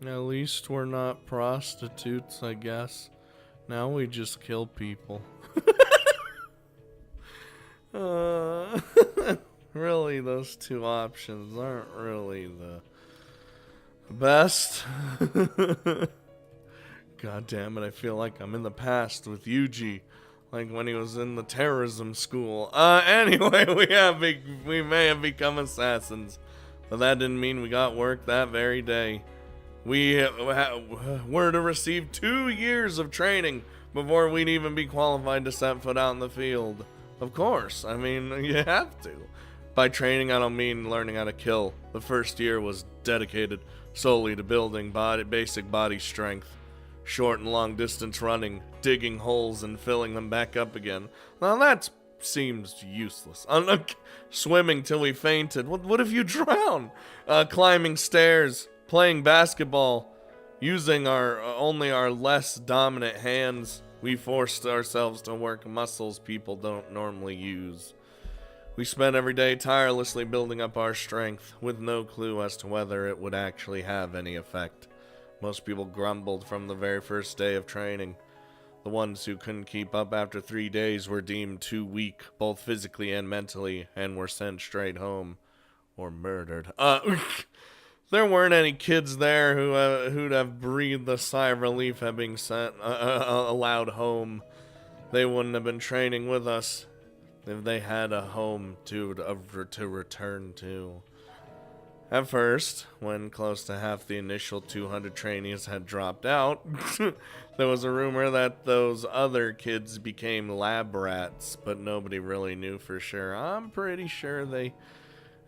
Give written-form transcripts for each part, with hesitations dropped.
At least we're not prostitutes, I guess. Now we just kill people. uh, really, those two options aren't really the best. God damn it, I feel like I'm in the past with Yuji. Like when he was in the terrorism school. Anyway, we may have become assassins. But that didn't mean we got work that very day. We were to receive 2 years of training before we'd even be qualified to set foot out in the field. Of course, I mean, you have to. By training, I don't mean learning how to kill. The first year was dedicated solely to building basic body strength. Short and long distance running, digging holes and filling them back up again. Now that seems useless. Swimming till we fainted. What if you drown? Climbing stairs, playing basketball, using only our less dominant hands. We forced ourselves to work muscles people don't normally use. We spent every day tirelessly building up our strength, with no clue as to whether it would actually have any effect. Most people grumbled from the very first day of training. The ones who couldn't keep up after 3 days were deemed too weak, both physically and mentally, and were sent straight home. Or murdered. There weren't any kids there who'd have breathed a sigh of relief at being sent, allowed home. They wouldn't have been training with us if they had a home to return to. At first, when close to half the initial 200 trainees had dropped out, there was a rumor that those other kids became lab rats, but nobody really knew for sure. I'm pretty sure they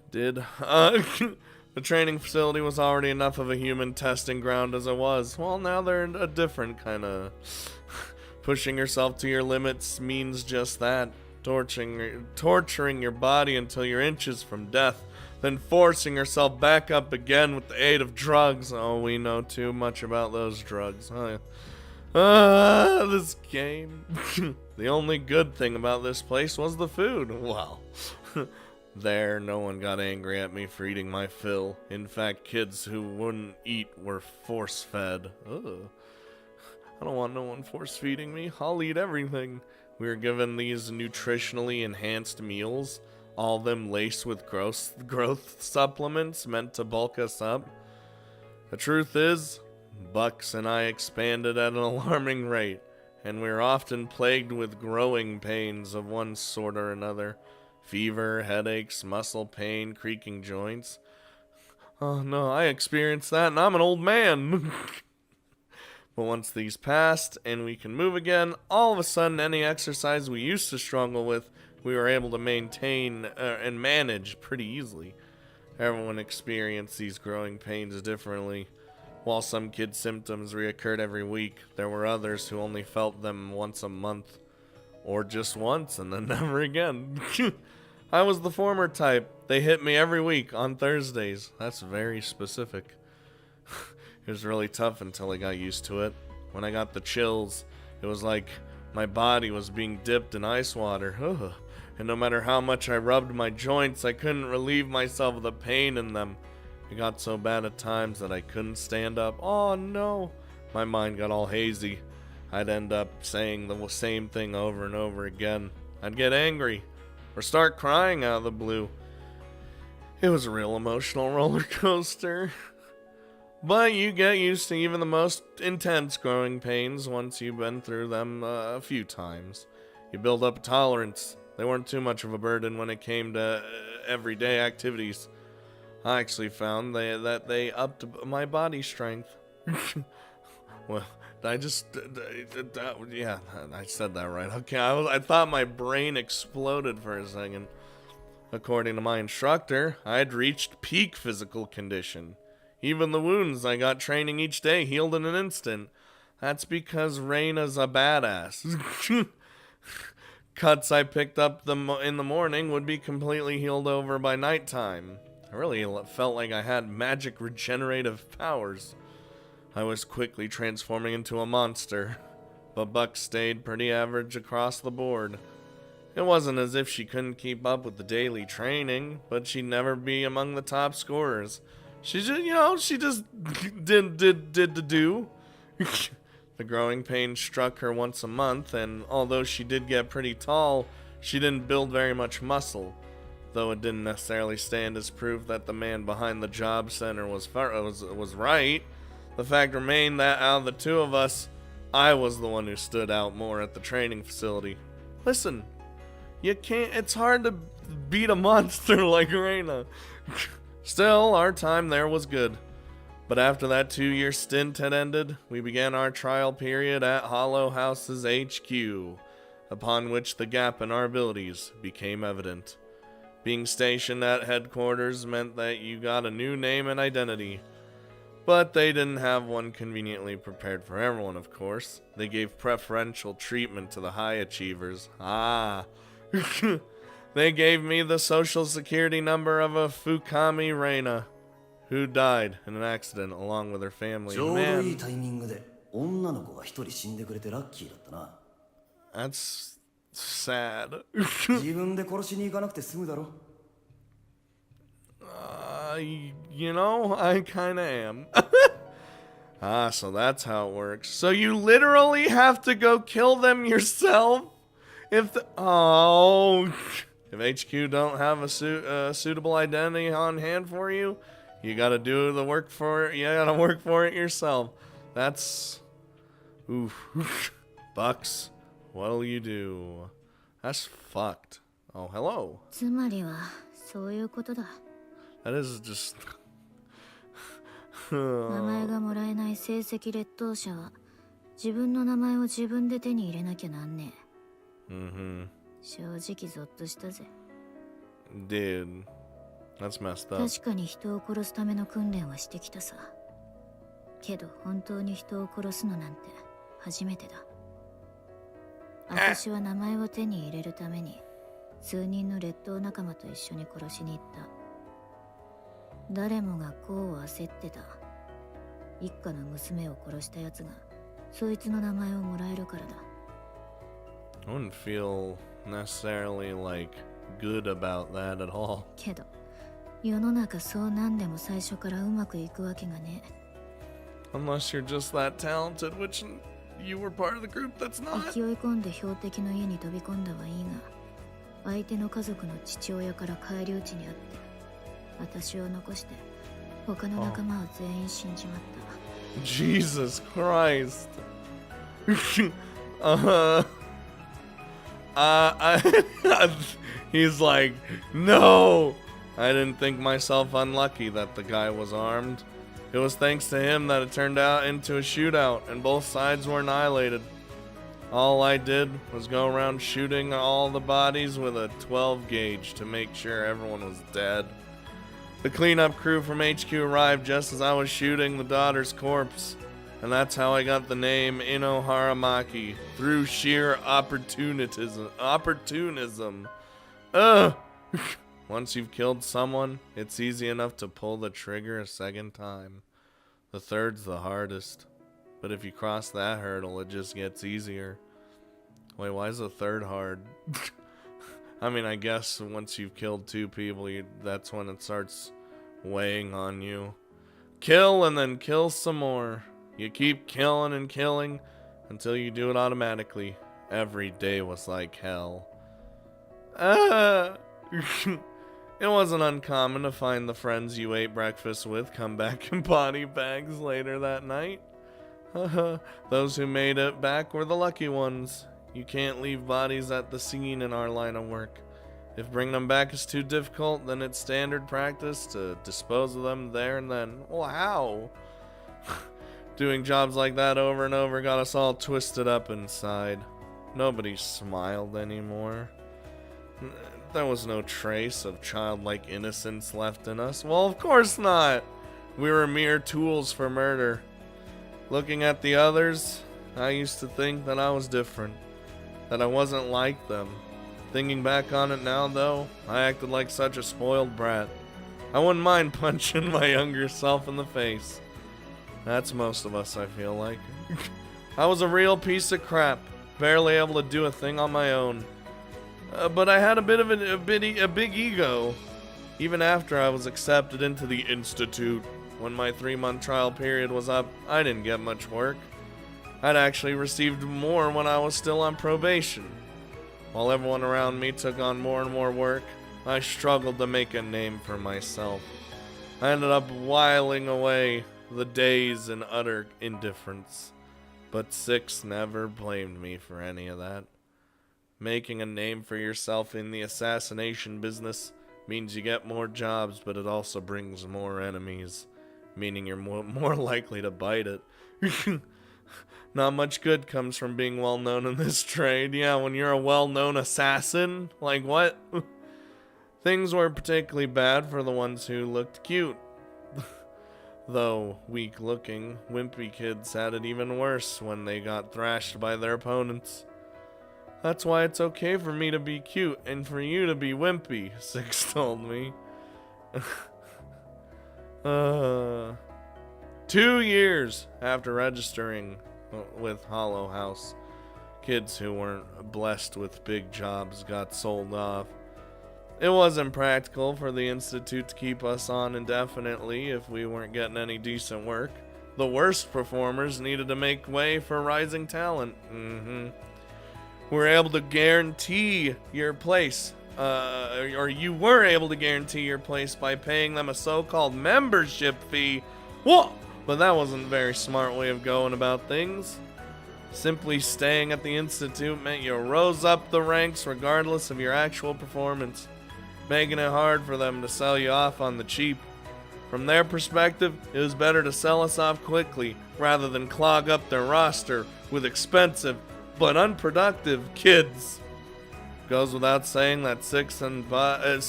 did. The training facility was already enough of a human testing ground as it was. Well, now they're a different kind of... Pushing yourself to your limits means just that. Torturing your body until you're inches from death, then forcing yourself back up again with the aid of drugs. Oh, we know too much about those drugs. This game. The only good thing about this place was the food. Well, there, no one got angry at me for eating my fill. In fact, kids who wouldn't eat were force-fed. Ugh. I don't want no one force-feeding me. I'll eat everything. We were given these nutritionally enhanced meals, all of them laced with growth supplements meant to bulk us up. The truth is, Bucks and I expanded at an alarming rate, and we were often plagued with growing pains of one sort or another. Fever, headaches, muscle pain, creaking joints. Oh no, I experienced that and I'm an old man. But once these passed and we can move again, all of a sudden any exercise we used to struggle with, we were able to maintain and manage pretty easily. Everyone experienced these growing pains differently. While some kids' symptoms reoccurred every week, there were others who only felt them once a month. Or just once and then never again. I was the former type. They hit me every week on Thursdays. That's very specific. It was really tough until I got used to it. When I got the chills, it was like my body was being dipped in ice water. Ugh. And no matter how much I rubbed my joints, I couldn't relieve myself of the pain in them. It got so bad at times that I couldn't stand up. Oh no! My mind got all hazy. I'd end up saying the same thing over and over again. I'd get angry, or start crying out of the blue. It was a real emotional roller coaster. But you get used to even the most intense growing pains once you've been through them a few times. You build up a tolerance. They weren't too much of a burden when it came to everyday activities. I actually found that they upped my body strength. Well, I said that right. Okay, I thought my brain exploded for a second. According to my instructor, I'd reached peak physical condition. Even the wounds I got training each day healed in an instant. That's because Reina's a badass. Cuts I picked up in the morning would be completely healed over by nighttime. I really felt like I had magic regenerative powers. I was quickly transforming into a monster, but Buck stayed pretty average across the board. It wasn't as if she couldn't keep up with the daily training, but she'd never be among the top scorers. She just, you know, she just did the do. The growing pain struck her once a month, and although she did get pretty tall, she didn't build very much muscle. Though it didn't necessarily stand as proof that the man behind the job center was right. The fact remained that out of the two of us, I was the one who stood out more at the training facility. Listen, you can't, it's hard to beat a monster like Reina. Still, our time there was good. But after that 2-year stint had ended, we began our trial period at Hollow House's HQ, upon which the gap in our abilities became evident. Being stationed at headquarters meant that you got a new name and identity. But they didn't have one conveniently prepared for everyone, of course. They gave preferential treatment to the high achievers. They gave me the social security number of a Fukami Reina, who died in an accident along with her family. Man, that's sad. You know, I kinda am. So that's how it works. So you literally have to go kill them yourself? If HQ don't have a suitable identity on hand for you, you gotta do the work for it. You gotta work for it yourself. That's... Oof. Bucks. What'll you do? That's fucked. Oh, hello. That is just... 名前がもらえない成績劣等者は自分の名前を自分で手に入れなきゃなんねえ。正直ゾッとしたぜ。Dude, that's messed up. 確かに人を殺すための訓練はしてきたさ。けど本当に人を殺すのなんて初めてだ。私は名前を手に入れるために数人の劣等仲間と一緒に殺しに行った。誰もがこう焦ってた。一家の娘を殺した奴がそいつの名前をもらえるからだ。I wouldn't feel necessarily like good about that at all. けど世の中そうなんでも最初からうまくいくわけがね。Unless you're just that talented, which you were part of the group that's not. 勢い込んで標的の家に飛び込んだはいいが、相手の家族の父親から返り討ちにあって、私を残して他の仲間は全員死んじまった。Jesus Christ. He's like, no. I didn't think myself unlucky that the guy was armed. It was thanks to him that it turned out into a shootout and both sides were annihilated. All I did was go around shooting all the bodies with a 12 gauge to make sure everyone was dead. The cleanup crew from HQ arrived just as I was shooting the daughter's corpse, and that's how I got the name Ino Haramaki, through sheer opportunism. Once you've killed someone, it's easy enough to pull the trigger a second time. The third's the hardest, but if you cross that hurdle, it just gets easier. Wait, why is the third hard? I mean, I guess once you've killed 2 people, that's when it starts weighing on you. Kill and then kill some more. You keep killing and killing until you do it automatically. Every day was like hell. It wasn't uncommon to find the friends you ate breakfast with come back in body bags later that night. Those who made it back were the lucky ones. You can't leave bodies at the scene in our line of work. If bringing them back is too difficult, then it's standard practice to dispose of them there and then. Well, how? Doing jobs like that over and over got us all twisted up inside. Nobody smiled anymore. There was no trace of childlike innocence left in us. Well, of course not. We were mere tools for murder. Looking at the others, I used to think that I was different, that I wasn't like them. Thinking back on it now, though, I acted like such a spoiled brat. I wouldn't mind punching my younger self in the face. That's most of us, I feel like. I was a real piece of crap, barely able to do a thing on my own. But I had a bit of a big ego. Even after I was accepted into the Institute, when my 3-month trial period was up, I didn't get much work. I'd actually received more when I was still on probation. While everyone around me took on more and more work, I struggled to make a name for myself. I ended up whiling away the days in utter indifference. But Six never blamed me for any of that. Making a name for yourself in the assassination business means you get more jobs, but it also brings more enemies, meaning you're more likely to bite it. Not much good comes from being well known in this trade. Yeah, when you're a well-known assassin, like what? Things weren't particularly bad for the ones who looked cute. Though weak-looking, wimpy kids had it even worse when they got thrashed by their opponents. That's why it's okay for me to be cute and for you to be wimpy, Six told me. 2 years after registering with Hollow House, kids who weren't blessed with big jobs got sold off. It wasn't practical for the Institute to keep us on indefinitely if we weren't getting any decent work. The worst performers needed to make way for rising talent. We're able to guarantee your place, or you were able to guarantee your place by paying them a so-called membership fee. Whoa! But that wasn't a very smart way of going about things. Simply staying at the Institute meant you rose up the ranks regardless of your actual performance, making it hard for them to sell you off on the cheap. From their perspective, it was better to sell us off quickly rather than clog up their roster with expensive but unproductive kids. Goes without saying that Six and I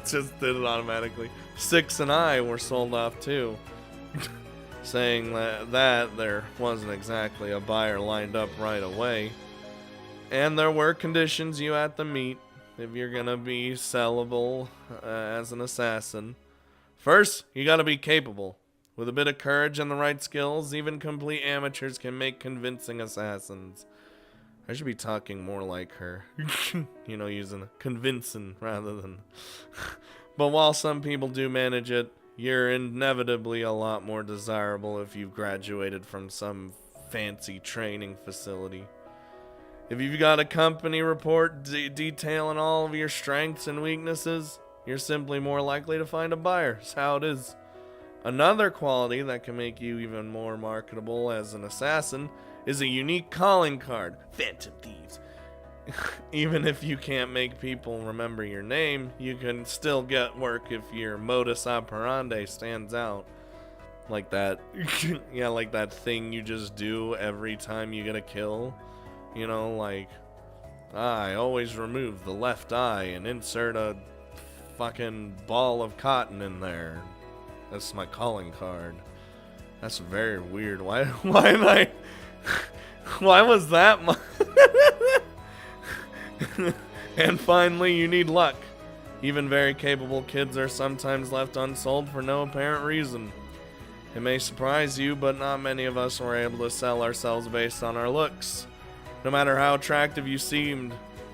just did it automatically. Six and I were sold off too. Saying that there wasn't exactly a buyer lined up right away. And there were conditions you had to meet if you're gonna be sellable as an assassin. First, you gotta be capable. With a bit of courage and the right skills, even complete amateurs can make convincing assassins. I should be talking more like her. You know, using convincing rather than... But while some people do manage it, you're inevitably a lot more desirable if you've graduated from some fancy training facility. If you've got a company report detailing all of your strengths and weaknesses, you're simply more likely to find a buyer. That's how it is. Another quality that can make you even more marketable as an assassin is a unique calling card, Phantom Thieves. Even if you can't make people remember your name, you can still get work if your modus operandi stands out. Like that, yeah, like that thing you just do every time you get a kill. You know, like, I always remove the left eye and insert a fucking ball of cotton in there. That's my calling card. That's very weird. Why am I... Why was that my... And finally, you need luck. Even very capable kids are sometimes left unsold for no apparent reason. It may surprise you, but not many of us were able to sell ourselves based on our looks. No matter how attractive you seemed,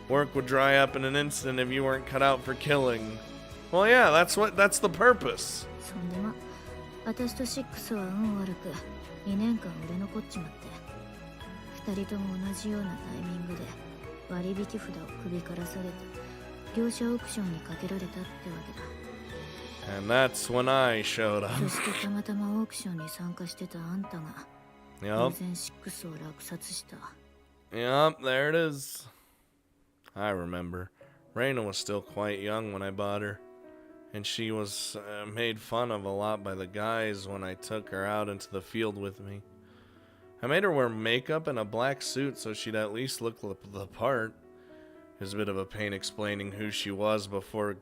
work would dry up in an instant if you weren't cut out for killing. Well, yeah, that's the purpose. そんでま、私とシックスは運悪く2年間売れ残っちまって、2人とも同じようなタイミングで割引札を首からされて業者オークションにかけられたってわけだ。 And that's when I showed up. そしてたまたまオークションに参加してたあんたが偶然シックスを落札した。 Yep, there it is. I remember. Reina was still quite young when I bought her. And she was made fun of a lot by the guys when I took her out into the field with me. I made her wear makeup and a black suit so she'd at least look the part. It was a bit of a pain explaining who she was before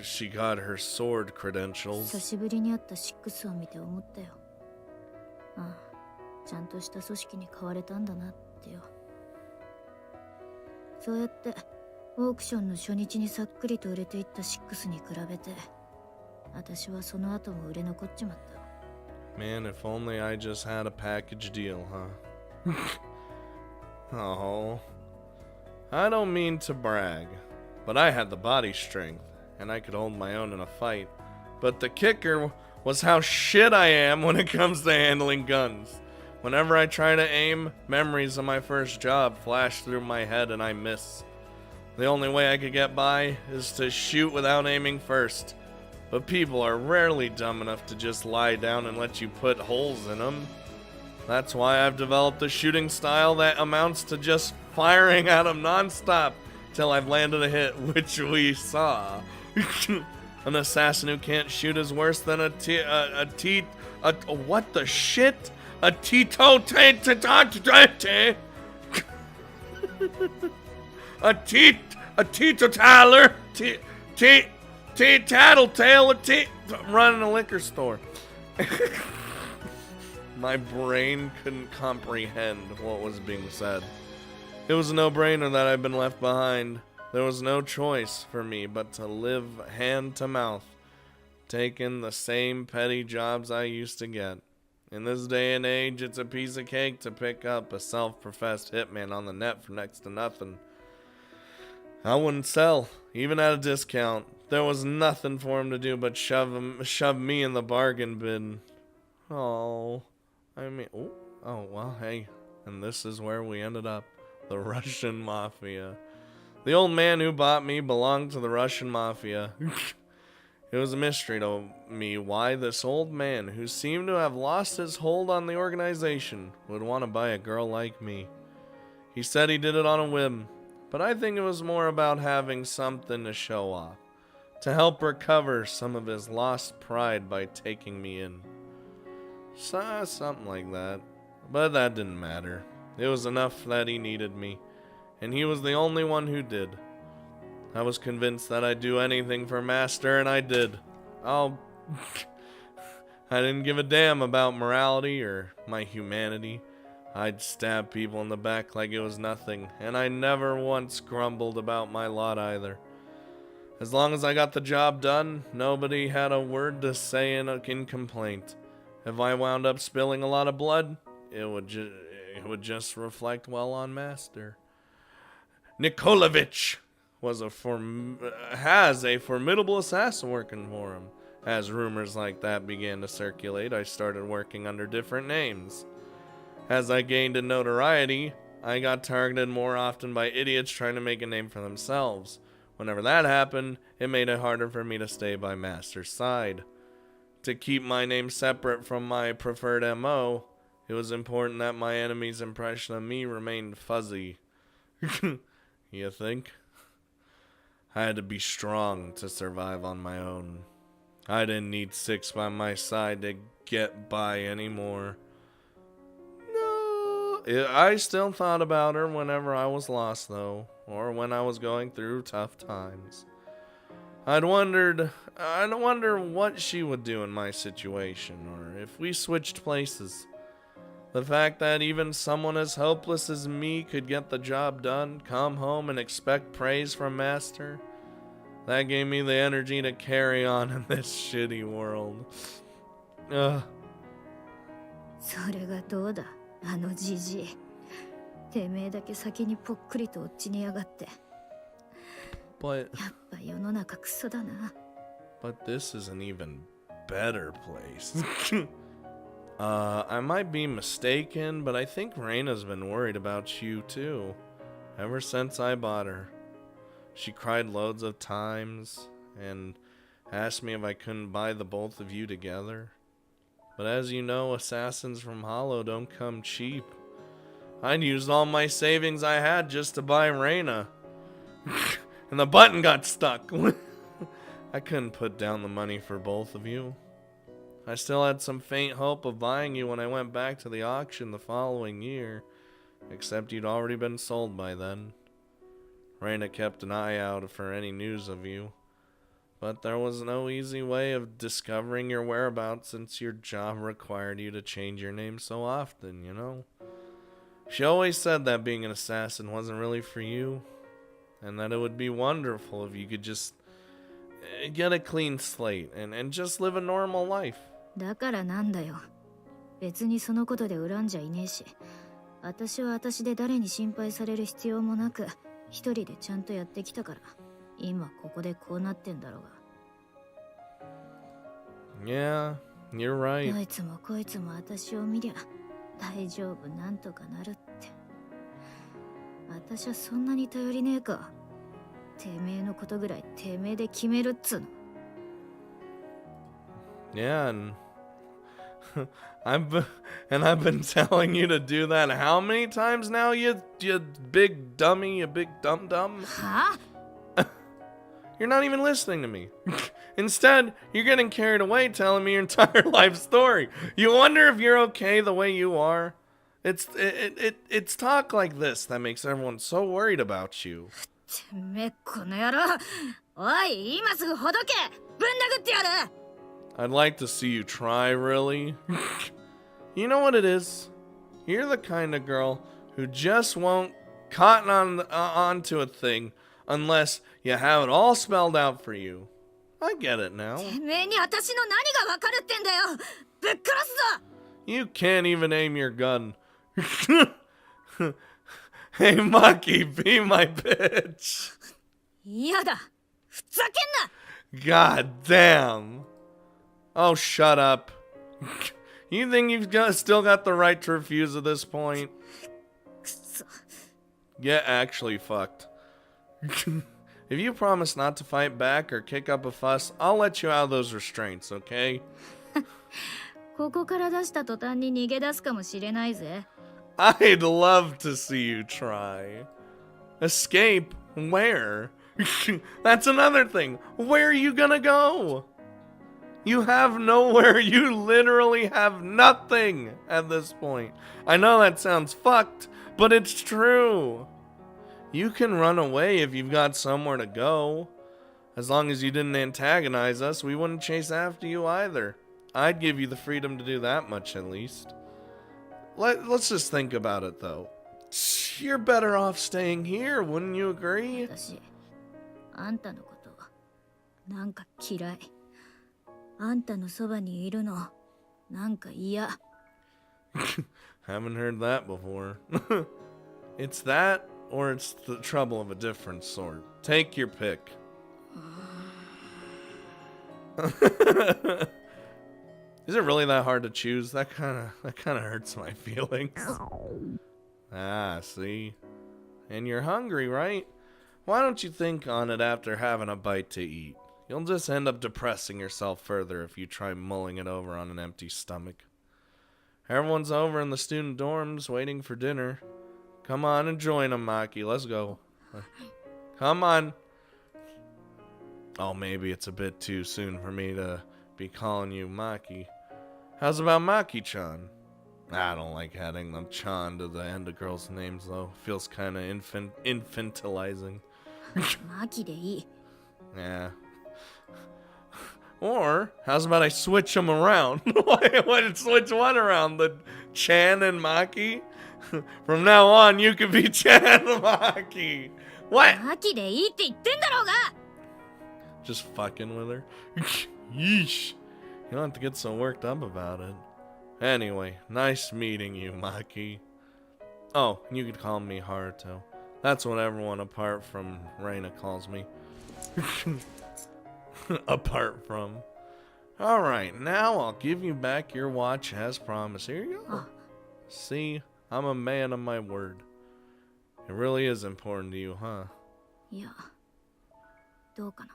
she got her sword credentials. 久しぶりに会ったシックスを見て思ったよ。ああ、ちゃんとした組織に変われたんだなってよ。そうやってオークションの初日にさっくりと売れていったシックスに比べて、私はその後も売れ残っちまった。 Man, if only I just had a package deal, huh? Oh. I don't mean to brag, but I had the body strength and I could hold my own in a fight. But the kicker was how shit I am when it comes to handling guns. Whenever I try to aim, memories of my first job flash through my head and I miss. The only way I could get by is to shoot without aiming first. But people are rarely dumb enough to just lie down and let you put holes in them. That's why I've developed a shooting style that amounts to just firing at them non-stop till I've landed a hit, which we saw. An assassin who can't shoot is worse than what the shit? A teetotaler, tattletale, running a liquor store. My brain couldn't comprehend what was being said. It was a no-brainer that I'd been left behind. There was no choice for me but to live hand to mouth, taking the same petty jobs I used to get. In this day and age, it's a piece of cake to pick up a self-professed hitman on the net for next to nothing. I wouldn't sell, even at a discount. There was nothing for him to do but shove me in the bargain bin. Oh, well, hey, and this is where we ended up. The Russian Mafia. The old man who bought me belonged to the Russian Mafia. It was a mystery to me why this old man, who seemed to have lost his hold on the organization, would want to buy a girl like me. He said he did it on a whim, but I think it was more about having something to show off, to help recover some of his lost pride by taking me in. Something like that, but that didn't matter. It was enough that he needed me, and he was the only one who did. I was convinced that I'd do anything for Master, and I did. I didn't give a damn about morality or my humanity. I'd stab people in the back like it was nothing, and I never once grumbled about my lot either. As long as I got the job done, nobody had a word to say in complaint. If I wound up spilling a lot of blood, it would just reflect well on Master. Nikolavich has a formidable assassin working for him. As rumors like that began to circulate, I started working under different names. As I gained in notoriety, I got targeted more often by idiots trying to make a name for themselves. Whenever that happened, it made it harder for me to stay by Master's side. To keep my name separate from my preferred MO, it was important that my enemy's impression of me remained fuzzy. You think? I had to be strong to survive on my own. I didn't need 6 by my side to get by anymore. No, I still thought about her whenever I was lost, though, or when I was going through tough times. I'd wonder what she would do in my situation, or if we switched places. The fact that even someone as hopeless as me could get the job done, come home and expect praise from Master, that gave me the energy to carry on in this shitty world. それがどうだ、あのじじい。てめえだけ先にぽっくりと落ちにやがって。But やっぱ世の中クソだな。But this is an even better place. I might be mistaken, but I think Reina's been worried about you too, ever since I bought her. She cried loads of times and asked me if I couldn't buy the both of you together. But as you know, assassins from Hollow don't come cheap. I'd used all my savings I had just to buy Reina. And the button got stuck. I couldn't put down the money for both of you. I still had some faint hope of buying you when I went back to the auction the following year, except you'd already been sold by then. Reina kept an eye out for any news of you, but there was no easy way of discovering your whereabouts since your job required you to change your name so often, you know? She always said that being an assassin wasn't really for you, and that it would be wonderful if you could just get a clean slate and just live a normal life. だからなんだよ。別にそのことで恨んじゃいねえし、私は私で誰に心配される必要もなく、一人でちゃんとやってきたから、今ここでこうなってんだろうが。 Yeah, you're right. どいつもこいつも私を見りゃ大丈夫、なんとかなるって。私はそんなに頼りねえか。てめえのことぐらいてめえで決めるっつうの。 Yeah, and I've been telling you to do that how many times now, you big dummy, you big dum-dum? はあ You're not even listening to me. Instead, you're getting carried away telling me your entire life story. You wonder if you're okay the way you are? It's talk like this that makes everyone so worried about you. てめえこの野郎。おい、今すぐほどけ。ぶん殴ってやる。 I'd like to see you try, really. You know what it is? You're the kind of girl who just won't cotton onto a thing unless you have it all spelled out for you. I get it now. てめえに私の何がわかるってんだよ。ぶっ殺すぞ。 You can't even aim your gun. Hey, Maki, be my bitch. 嫌だ。ふざけんな。 God damn. Oh, shut up. You think still got the right to refuse at this point? くそ。 Get actually fucked. If you promise not to fight back or kick up a fuss, I'll let you out of those restraints, okay? ここから出した途端に逃げ出すかもしれないぜ。 I'd love to see you try. Escape? Where? That's another thing. Where are you gonna go? You have nowhere. You literally have nothing at this point. I know that sounds fucked, but it's true. You can run away if you've got somewhere to go. As long as you didn't antagonize us, we wouldn't chase after you either. I'd give you the freedom to do that much at least. Let's just think about it though. You're better off staying here, wouldn't you agree? 私、あんたのことなんか嫌い。あんたのそばにいるのなんか嫌。 Haven't heard that before. It's that, or it's the trouble of a different sort. Take your pick. Is it really that hard to choose? That kind of hurts my feelings. Ah, see? And you're hungry, right? Why don't you think on it after having a bite to eat? You'll just end up depressing yourself further if you try mulling it over on an empty stomach. Everyone's over in the student dorms waiting for dinner. Come on and join them, Maki. Let's go. Come on. Oh, maybe it's a bit too soon for me to be calling you Maki. How's about Maki-chan? I don't like adding the chan to the end of girls' names, though. Feels kind of infantilizing. マキでいい。 Yeah. Or, how's about I switch them around? What, switch one around? The Chan and Maki? From now on, you can be Chan and Maki. What? マキでいいって言ってんだろうが。 Just fucking with her? Yeesh. You don't have to get so worked up about it. Anyway, nice meeting you, Maki. Oh, you could call me Haruto. That's what everyone apart from Reina calls me. Apart from. Alright, now I'll give you back your watch as promised. Here you go. See, I'm a man of my word. It really is important to you, huh? いや、どうかな。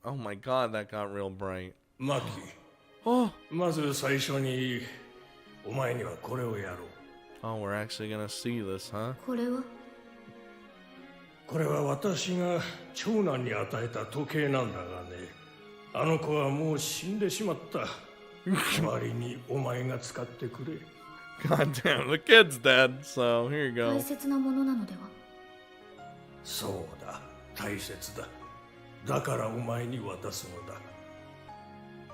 Oh my god, that got real bright. マキ、 Oh, まず最初にお前にはこれをやろう。 oh, we're actually gonna see this, huh? これはこれは私が長男に与えた時計なんだがね。あの子はもう死んでしまった。代わりにお前が使ってくれ。God damn, the kid's dead, so here you 大 go. 切なものなのでは。そうだ、大切だ。だからお前に渡すのだ。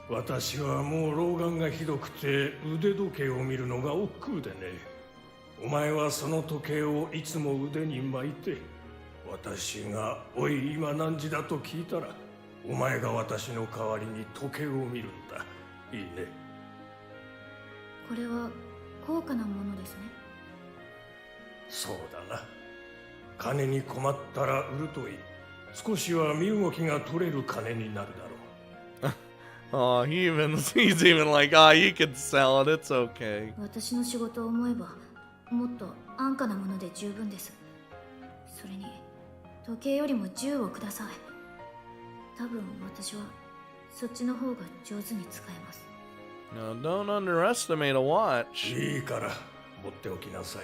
私はもう老眼がひどくて腕時計を見るのが億劫でね。お前はその時計をいつも腕に巻いて、私が「おい今何時だ?」と聞いたら、お前が私の代わりに時計を見るんだ。いいね。これは高価なものですね。そうだな。金に困ったら売るといい。少しは身動きが取れる金になるだろう。Oh, he's even like, ah, you can sell it, it's okay. 私の仕事を思えばもっと安価なもので十分です。それに時計よりも銃をください。多分私はそっちの方が上手に使えます。 No, don't underestimate a watch. いいから持っておきなさ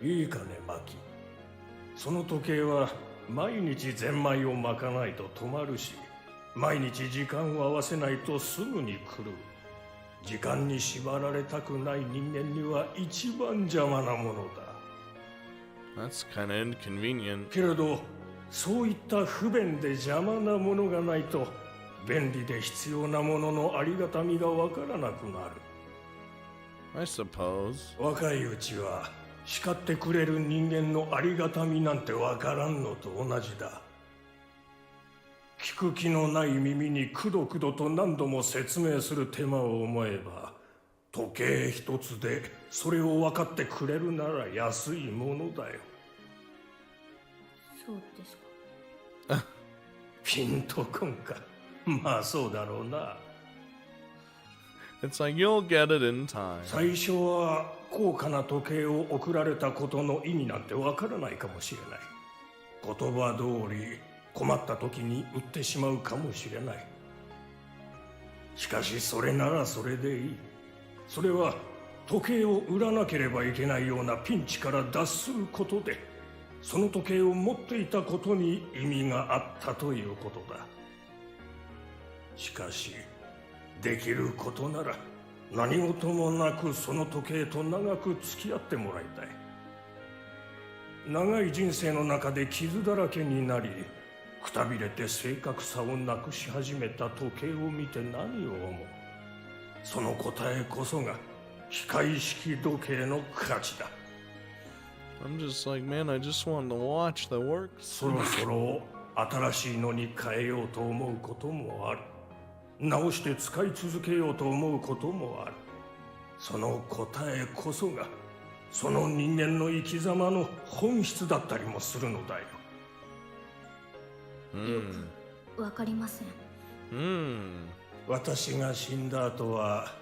い。いいかね、マキ。その時計は毎日ゼンマイを巻かないと止まるし、毎日時間を合わせないとすぐに来る。時間に縛られたくない人間には一番邪魔なものだ。 That's kind of inconvenient. けれど、そういった不便で邪魔なものがないと、便利で必要なもののありがたみがわからなくなる。 I suppose. 若いうちは叱ってくれる人間のありがたみなんてわからんのと同じだ。聞く気のない耳にくどくどと何度も説明する手間を思えば、時計一つでそれを分かってくれるなら安いものだよ。そうですか。ピンとこんか。まあそうだろうな。 It's like you'll get it in time. 最初は高価な時計を贈られたことの意味なんてわからないかもしれない。言葉通り困った時に売ってしまうかもしれない。しかしそれならそれでいい。それは時計を売らなければいけないようなピンチから脱することで、その時計を持っていたことに意味があったということだ。しかしできることなら何事もなくその時計と長く付き合ってもらいたい。長い人生の中で傷だらけになり、くたびれて正確さをなくし始めた時計を見て何を思う。その答えこそが機械式時計の価値だ。 I'm just like, man, I just want the watch that works. そろそろ新しいのに変えようと思うこともある。直して使い続けようと思うこともある。その答えこそがその人間の生き様の本質だったりもするのだよ。よくわかりません。私が死んだ後は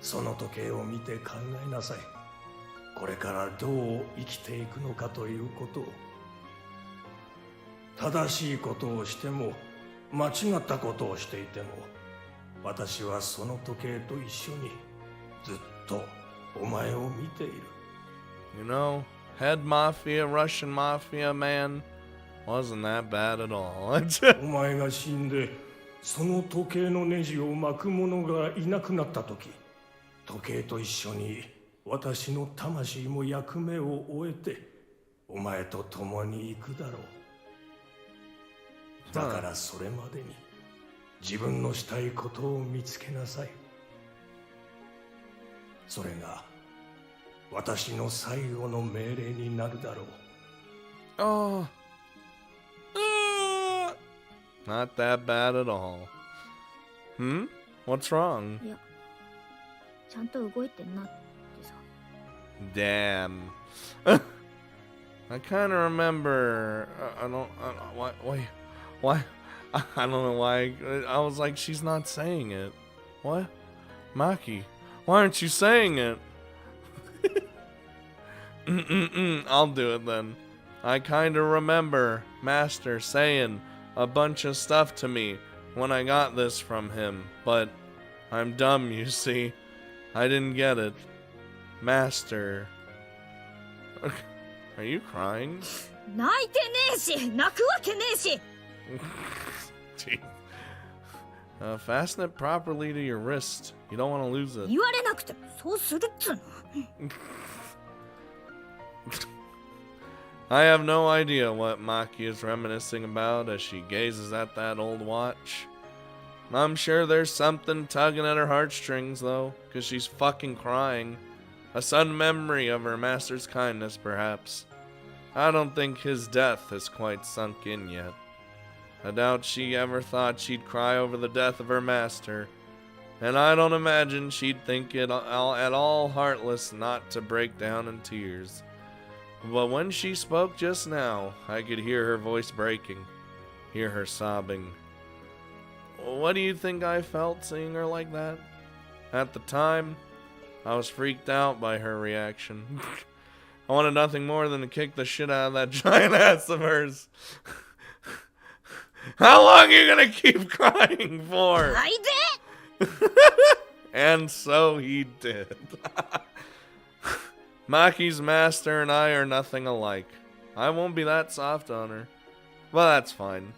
その時計を見て考えなさい。これからどう生きていくのかということを。正しいことをしても間違ったことをしていても、私はその時計と一緒にずっとお前を見ている。 You know, head mafia, Russian mafia man wasn't that bad at all. お前が死んでその時計のネジを巻く者がいなくなった時、時計と一緒に私の魂も役目を終えてお前と共に行くだろう。だからそれまでに自分のしたいことを見つけなさい。それが私の最後の命令になるだろう。 Oh. Not that bad at all. What's wrong? いや、ちゃんと動いてんなってさ。 Damn. I kind of remember. I don't. Why? I don't know why. I was like, she's not saying it. What? Maki, why aren't you saying it? I'll do it then. I kind of remember Master saying a bunch of stuff to me when I got this from him, but I'm dumb, you see. I didn't get it. Master. Are you crying? 泣いてねえし、泣くわけねえし。Gee. Fasten it properly to your wrist. You don't want to lose it. 言われなくてもそうするっつうの。I have no idea what Maki is reminiscing about as she gazes at that old watch. I'm sure there's something tugging at her heartstrings, though, because she's fucking crying. A sudden memory of her master's kindness, perhaps. I don't think his death has quite sunk in yet. I doubt she ever thought she'd cry over the death of her master, and I don't imagine she'd think it at all heartless not to break down in tears. But when she spoke just now, I could hear her voice breaking, hear her sobbing. What do you think I felt seeing her like that? At the time, I was freaked out by her reaction. I wanted nothing more than to kick the shit out of that giant ass of hers. How long are you gonna keep crying for? And so he did. Maki's master and I are nothing alike. I won't be that soft on her. Well, that's fine.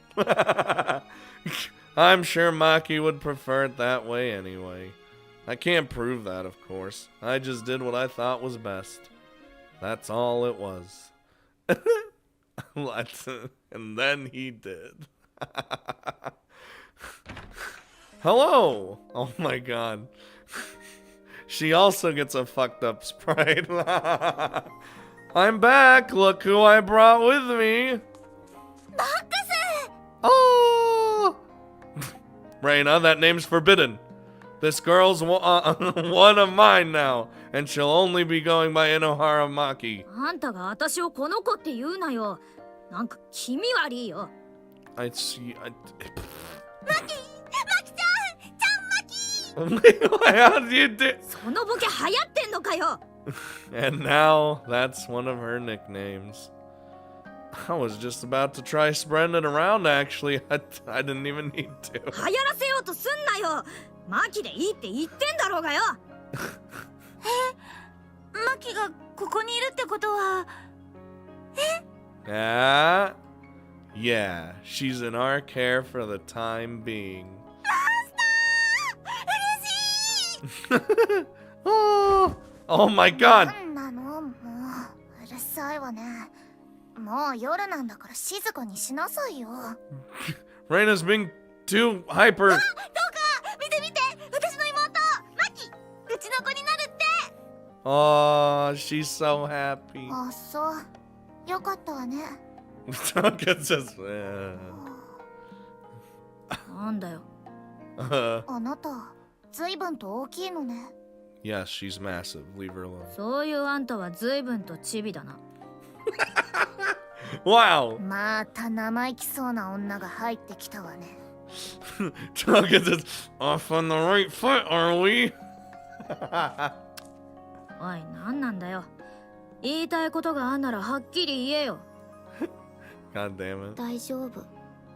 I'm sure Maki would prefer it that way anyway. I can't prove that, of course. I just did what I thought was best. That's all it was. And then he did. Hello! Oh my god. She also gets a fucked up sprite. I'm back! Look who I brought with me! Oh! Reina, that name's forbidden. This girl's one of mine now, and she'll only be going by Inohara Maki. あんたが私をこの子って言うなよ。なんか気味悪いよ。I see. Maki! How did you do? そのボケ流行ってんのかよ。 And now that's one of her nicknames. I was just about to try spreading it around, actually. I didn't even need to. 流行らせようとすんなよ。マキでいいって言ってんだろうがよ。マキがここにいるってことは。Yeah, she's in our care for the time being. Oh my god! なんなのもううるさいわね。もう夜なんだから静かにしなさいよ。Reina's being too hyper. どうか見て見て、私の妹マキ、うちの子になるって。Oh, she's so happy. あ、そう。よかったわね。Tonka says, なんだよ。あなた、ずいぶんと大きいのね。Yes, she's massive. Leave her alone. そういうあんたはずいぶんとチビだな。Wow! また生意気そうな女が入ってきたわね。Tonka says, off on the right foot, are we? おい、なんなんだよ。言いたいことがあんならはっきり言えよ。God damn it. 大丈夫。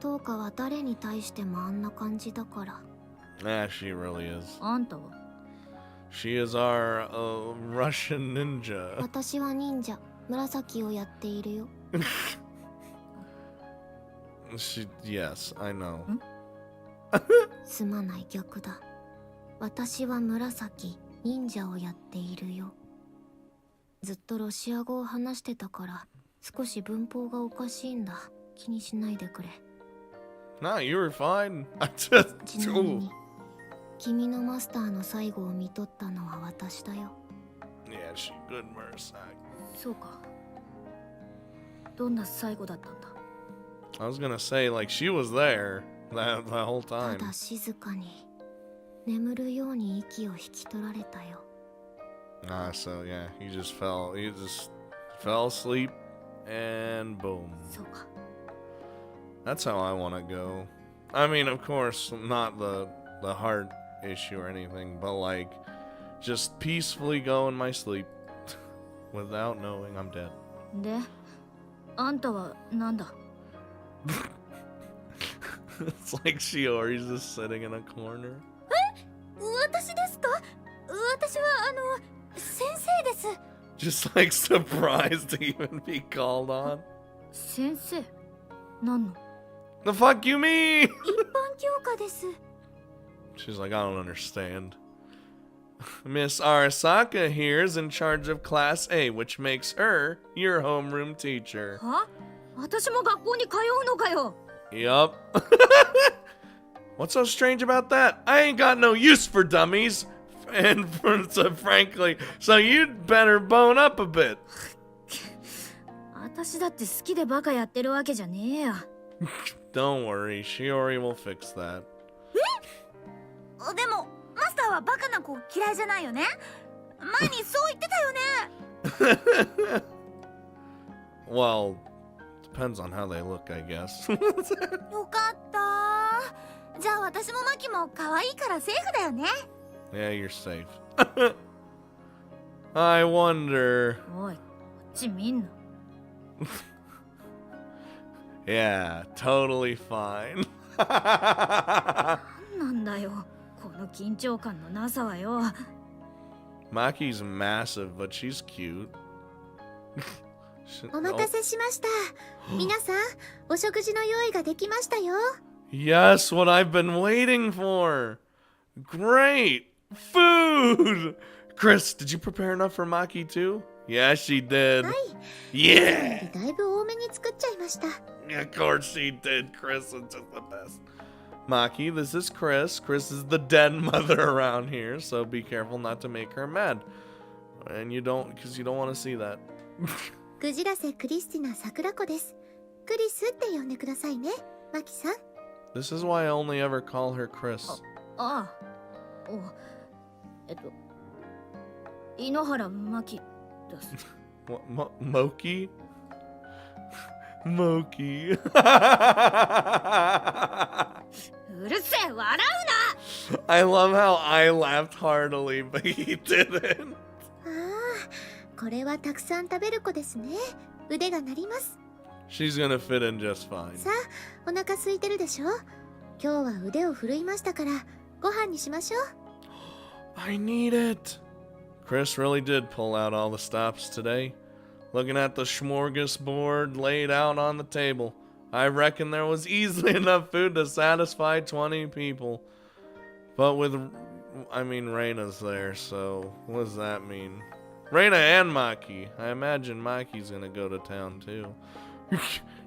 トウカは誰に対してもあんな感じだから。Nah, she really is. あんたは She is our Russian ninja. 私は忍者、紫をやっているよ。Yes, I know. すまない、逆だ。私は紫、忍者をやっているよ。ずっとロシア語を話してたから少し文法がおかしいんだ。気にしないでくれ。Nah, you were fine. I just... ちなみに君のマスターの最後を見とったのは私だよ。 Yeah, she good Mursak. そうか。どんな最後だったんだ。 I was gonna say, like, she was there that whole た time. だ静かに眠るように息を引き取られたよ。So yeah, he just fell asleep, and boom. そうか。 That's how I want to go. I mean, of course, not the heart issue or anything, but like, just peacefully go in my sleep without knowing I'm dead. で、あんたはなんだ。 It's like Shiori's just sitting in a corner. 私ですか？私は先生です。 Just like surprised to even be called on. 先生なんの。 The fuck you mean? 一般教科です。 She's like, I don't understand. Miss Arasaka here is in charge of Class A, which makes her your homeroom teacher. は？私も学校に通うのかよ。 Yup. What's so strange about that? I ain't got no use for dummies. And frankly, so you'd better bone up a bit. 私だって好きでバカやってるわけじゃねえや。 Don't worry, Shiori will fix that. でもマスターはバカな子嫌いじゃないよね。前にそう言ってたよね。Well, depends on how they look, I guess. よかった。じゃあ私もマキも可愛いからセーフだよね。Yeah, you're safe. I wonder. おい、こっち見んな。Yeah, totally fine. なんだよ、この緊張感のなさはよ。Maki's massive, but she's cute. お待たせしました。皆さん、お食事の用意ができましたよ。Yes, what I've been waiting for. Great food. Chris, did you prepare enough for Maki too? Yeah, she did. はい。 Yeah. だいぶ多めに作っちゃいました。Of course she did. Chris is just the best. Maki, this is Chris. Chris is the dead mother around here, so be careful not to make her mad. And you don't, because you don't want to see that. クジラセクリスティナ桜子です。クリスって呼んでくださいね、マキさん。This is why I only ever call her Chris. ああ。井ノ原真希です。What, Moki? Moki. うるせえ、笑うな。 I love how I laughed heartily, but he didn't. ああ、これはたくさん食べる子ですね。腕が鳴ります。 She's gonna fit in just fine. さあ、お腹空いてるでしょ。今日は腕を振るいましたから、ご飯にしましょう。I need it. Chris really did pull out all the stops today. Looking at the smorgasbord laid out on the table, I reckon there was easily enough food to satisfy 20 people. But Reina's there, so what does that mean? Reina and Maki. I imagine Maki's gonna go to town too.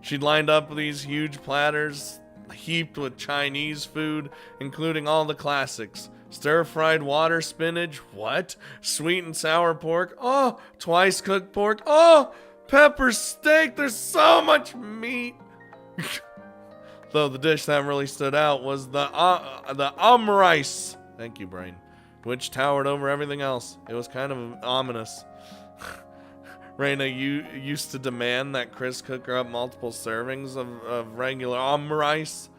She'd lined up these huge platters heaped with Chinese food, including all the classics. Stir-fried water spinach, what? Sweet and sour pork, oh, twice cooked pork, oh, pepper steak, there's so much meat. Though the dish that really stood out was the rice. Thank you, Brain. Which towered over everything else. It was kind of ominous. Reina used to demand that Chris cook her up multiple servings of regular rice.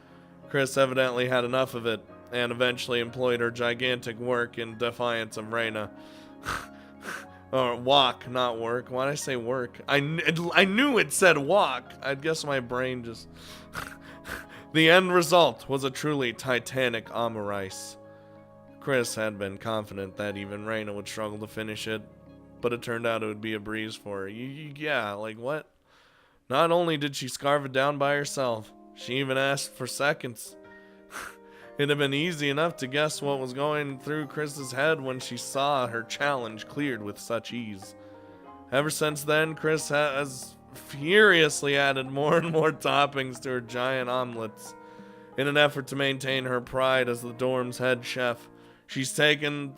Chris evidently had enough of it, and eventually employed her gigantic work in defiance of Reina. Or walk, not work. Why did I say work? I knew it said walk. I guess my brain just... The end result was a truly titanic omurice. Chris had been confident that even Reina would struggle to finish it, but it turned out it would be a breeze for her. Yeah, like what? Not only did she scarf it down by herself, she even asked for seconds. It'd have been easy enough to guess what was going through Chris's head when she saw her challenge cleared with such ease. Ever since then, Chris has furiously added more and more toppings to her giant omelets. In an effort to maintain her pride as the dorm's head chef, she's taken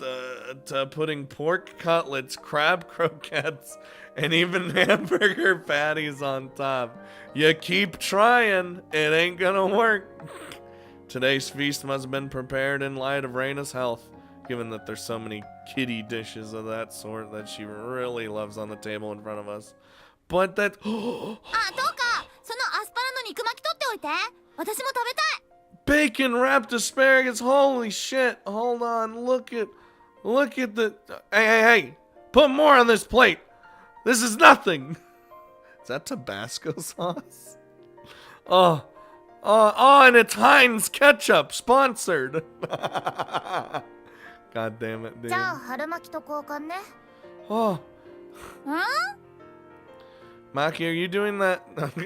to putting pork cutlets, crab croquettes, and even hamburger patties on top. You keep trying, it ain't gonna work. Today's feast must have been prepared in light of Reina's health, given that there's so many kiddie dishes of that sort that she really loves on the table in front of us. But that... あ、どうか、そのアスパラの肉巻き取っておいて。私も食べたい。 Bacon wrapped asparagus, holy shit. Hold on, look at the... Hey, put more on this plate. This is nothing. Is that Tabasco sauce? Oh, and it's Heinz ketchup, sponsored. God damn it, dude. じゃあ春巻きと交換ね。 Oh, うん？ Maki, are you doing that?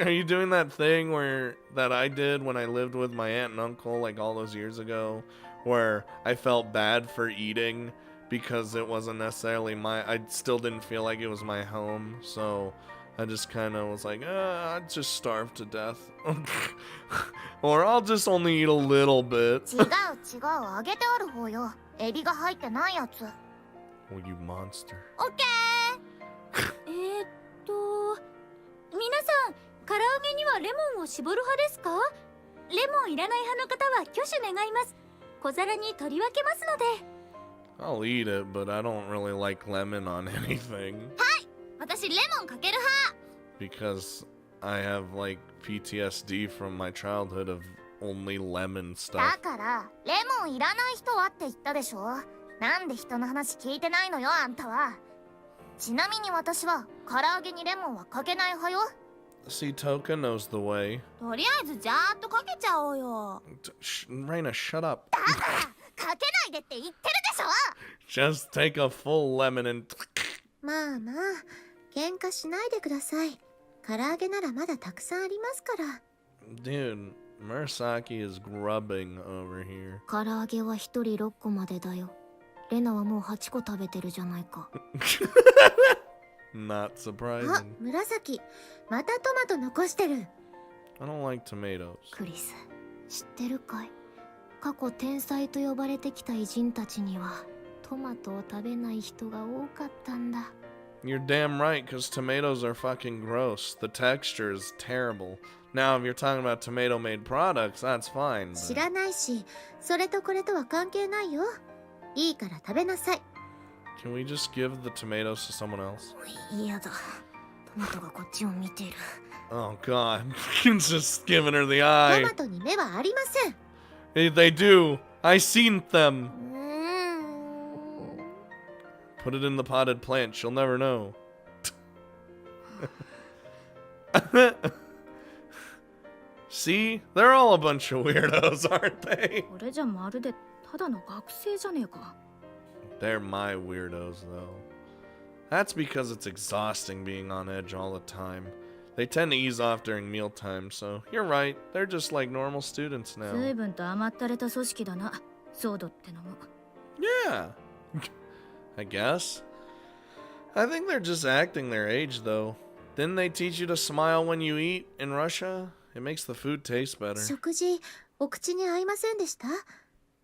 Are you doing that thing that I did when I lived with my aunt and uncle like all those years ago, where I felt bad for eating because it wasn't necessarily I still didn't feel like it was my home, so I just kind of was like, I'd just starve to death, or I'll just only eat a little bit. 違う、揚げてある方よ。エビが入ってないやつ。 Oh, you monster. オッケー。皆さん、唐揚げにはレモンを絞る派ですか？レモンいらない派の方は挙手願います。小皿に取り分けますので。 I'll eat it, but I don't really like lemon on anything. はい、私レモンかける派。because I have like PTSD from my childhood of only lemon だ stuff. からレモンいらない人はって言ったでしょ。なんで人の話聞いてないのよあんたは。ちなみに私は唐揚げにレモンはかけない派よ。 See, Toka knows the way. とりあえずジャーっとかけちゃおうよ。 Raina, shut up. だからかけないでって言ってるでしょ。 Just take a full lemon and... まあまあ、喧嘩しないでください。唐揚げならまだたくさんありますから。 Dude, Murasaki is grubbing over here. 唐揚げは一人6個までだよ。レナはもう8個食べてるじゃないか。Not あ、 surprising. 紫。またトマト残してる。 I don't like tomatoes. クリス、知ってるかい？過去天才と呼ばれてきた偉人たちにはトマトを食べない人が多かったんだ。 You're damn right, because tomatoes are fucking gross. The texture is terrible. Now, if you're talking about tomato-made products, that's fine. 知らないし、それとこれとは関係ないよ。いいから食べなさい。 Can we just give the tomatoes to someone else? 嫌だ。トマトがこっちを見てる。 Oh, God. Just giving her the ト eye. マトに目はありません。They do. I seen them. うーん。 Put it in the potted plant. She'll never know. See? They're all a bunch of weirdos, aren't they? これじゃまるでただの学生じゃねえか。 They're my weirdos, though. That's because it's exhausting being on edge all the time. They tend to ease off during mealtime, so you're right. They're just like normal students 随 now. 分と甘ったれた組織だな。ソードってのも。 Yeah. I guess. I think they're just acting their age, though. Didn't they teach you to smile when you eat in Russia? It makes the food taste better. 食事、お口に合いませんでした？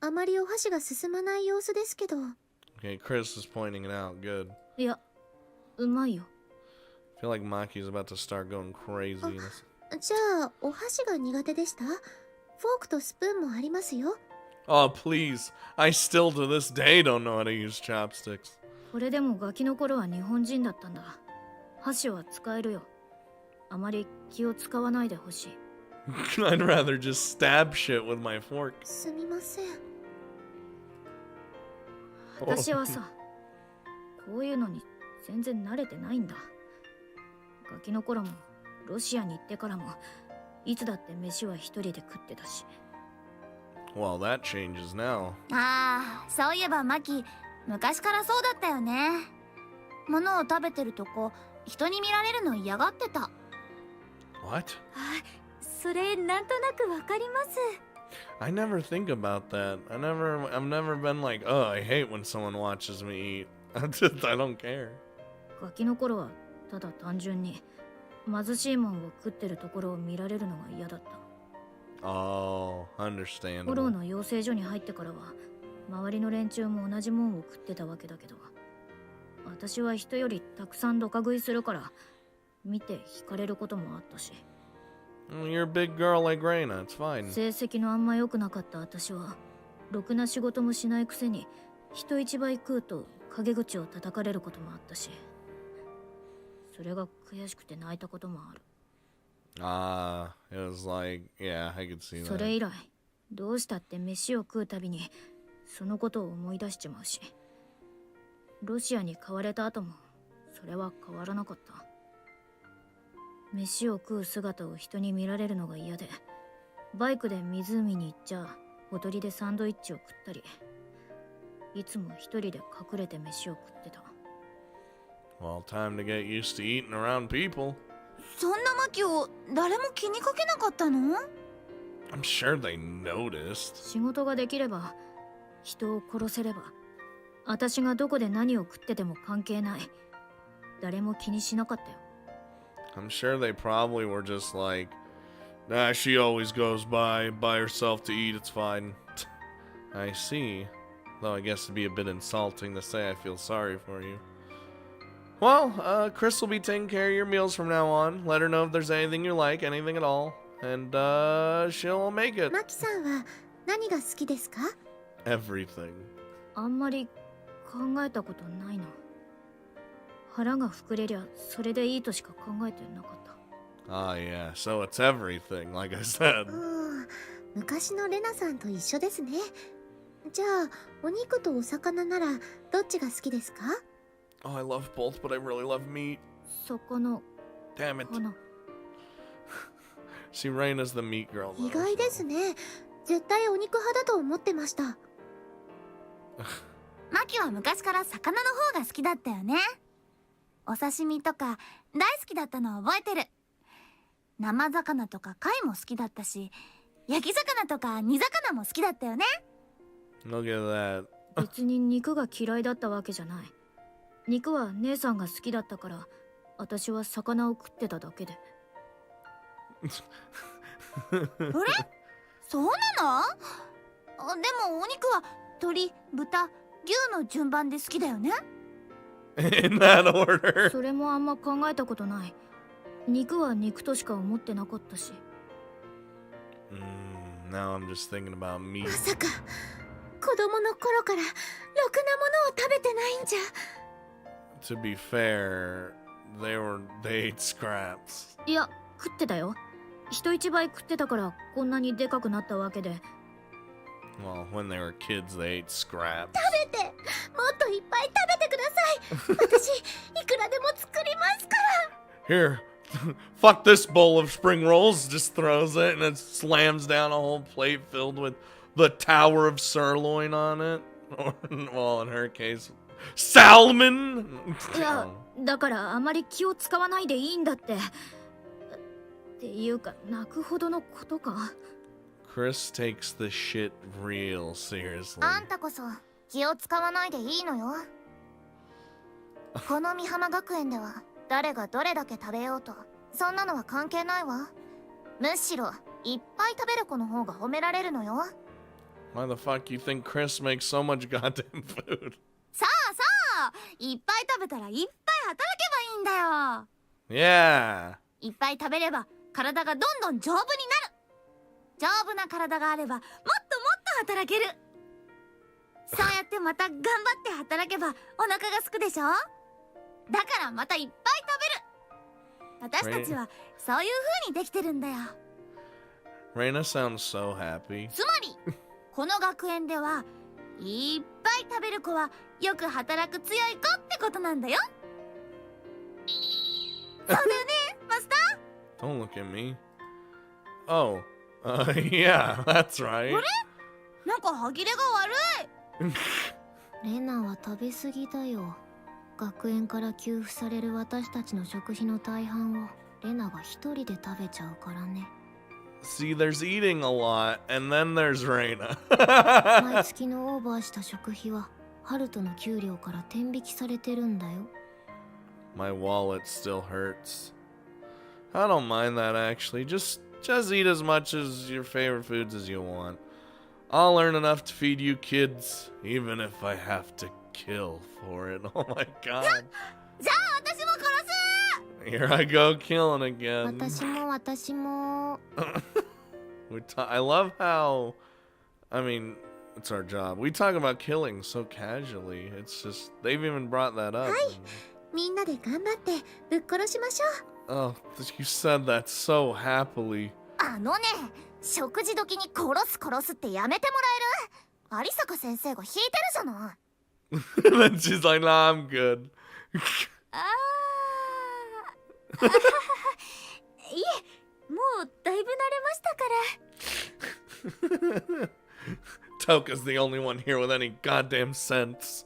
あまりお箸が進まない様子ですけど。 Okay, Chris is pointing it out. Good. いや、うまいよ。 I feel like Maki's about to start going crazy. じゃあ、お箸が苦手でした？フォークとスプーンもありますよ。 Oh, please. I still to this day don't know how to use chopsticks. これでもガキの頃は日本人だったんだ。箸は使えるよ。あまり気を使わないでほしい。 I'd rather just stab shit with my fork. すみません。私はさ、こういうのに全然慣れてないんだ。ガキの頃もロシアに行ってからもいつだって飯は一人で食ってたし。 Well, that changes now. ああ、そういえばマキ、昔からそうだったよね。物を食べてるとこ、人に見られるの嫌がってた。 What? それなんとなくわかります。 I never think about that. I've never been like, oh, I hate when someone watches me eat. I don't care. ガキの頃はただ単純に貧しいもんを食ってるところを見られるのが嫌だった。 Oh, フォロー understandable. の養成所に入ってからは周りの連中も同じもんを食ってたわけだけど、私は人よりたくさんドカ食いするから見て惹かれることもあったし、 You're a big girl like Reina. It's fine. 成績のあんま良くなかった私はろくな仕事もしないくせに人一倍食うと陰口を叩かれることもあったし、それが悔しくて泣いたこともある。 Ah, it was like, yeah, I could see そ that. れ以来どうしたって飯を食うたびにそのことを思い出しちまうし、ロシアに買われた後もそれは変わらなかった。飯を食う姿を人に見られるのが嫌で、バイクで湖に行っちゃほとりでサンドイッチを食ったり、いつも一人で隠れて飯を食ってた。 Well, time to get used to eating around people. そんなマキを誰も気にかけなかったの？ I'm sure they noticed. 仕事ができれば人を殺せれば私がどこで何を食ってても関係ない。誰も気にしなかったよ。 I'm sure they probably were just like, nah, she always goes by herself to eat, it's fine. I see. Though I guess it'd be a bit insulting to say I feel sorry for you. Well, Chris will be taking care of your meals from now on. Let her know if there's anything you like, anything at all. And, she'll make it. マキさんは何が好きですか？ Everything. あんまり考えたことないな。腹が膨れりゃそれでいいとしか考えてなかった。Ah, yeah. So it's everything, like I said. 昔のレナさんと一緒ですね。じゃあお肉とお魚ならどっちが好きですか？ Oh, I love both, but I really love meat. 魚 Damn it. かな。See, Reina's the meat girl. Though, 意外で so. すね。絶対お肉派だと思ってました。マキは昔から魚の方が好きだったよね。お刺身とか大好きだったのを覚えてる。生魚とか貝も好きだったし、焼き魚とか煮魚も好きだったよね。Look at that. 別に肉が嫌いだったわけじゃない。肉は姉さんが好きだったから、私は魚を食ってただけで。あれ？そうなの？でもお肉は鶏、豚、牛の順番で好きだよね。In that order. それもあんま考えたことない。肉は肉としか思ってなかったし。Now I'm just thinking about meat. まさか子供の頃からろくなものを食べてないんじゃ。 To be fair, they ate scraps. いや、食ってたよ。人一倍食ってたからこんなにでかくなったわけで。Well, when they were kids, they ate scraps. 食べて、もっといっぱい食べてください。私いくらでも作りますから。 Here, fuck this bowl of spring rolls. Just throws it and it slams down a whole plate filled with the tower of sirloin on it. Or, well, in her case, salmon. いや、だからあまり気を使わないでいいんだって。っていうか、泣くほどのことか。Chris takes the shit real seriously. あんたこそ気を使わないでいいのよ。この美浜学園では誰がどれだけ食べようとそんなのは関係ないわ。むしろいっぱい食べる子の方が褒められるのよ。 Why the fuck you think Chris makes so much goddamn food? さあいっぱい食べたらいっぱい働けばいいんだよ。 Yeah. いっぱい食べれば体がどんどん丈夫になる。丈夫な体があればもっともっと働ける。そうやってまた頑張って働けばお腹がすくでしょ。だからまたいっぱい食べる。私たちはそういう風にできてるんだよ。 Reina sounds so happy. つまりこの学園ではいっぱい食べる子はよく働く強い子ってことなんだよ。そうだよね、マスター。 Don't look at me. Oh, yeah, that's right. なんか歯切れが悪い。レナは食べ過ぎだよ。学園から給付される私たちの食費の大半をレナが一人で食べちゃうからね。See, there's eating a lot, and then there's Reina. 毎月のオーバーした食費はハルトの給料から天引きされてるんだよ。 My wallet still hurts. I don't mind that actually. Just eat as much as your favorite foods as you want. I'll earn enough to feed you kids, even if I have to kill for it. Oh my god. じゃあ私も殺す。 Here I go killing again. 私も I love how, I mean, it's our job. We talk about killing so casually. It's just, they've even brought that up. みんなで頑張ってぶっ殺しましょう。 Oh, you said that so happily. あのね、食事時に殺すってやめてもらえる？有坂先生が引いてるじゃない。 Then she's like, nah, I'm good. あいえ、もうだいぶ慣れましたから。 Toka's the only one here with any goddamn sense.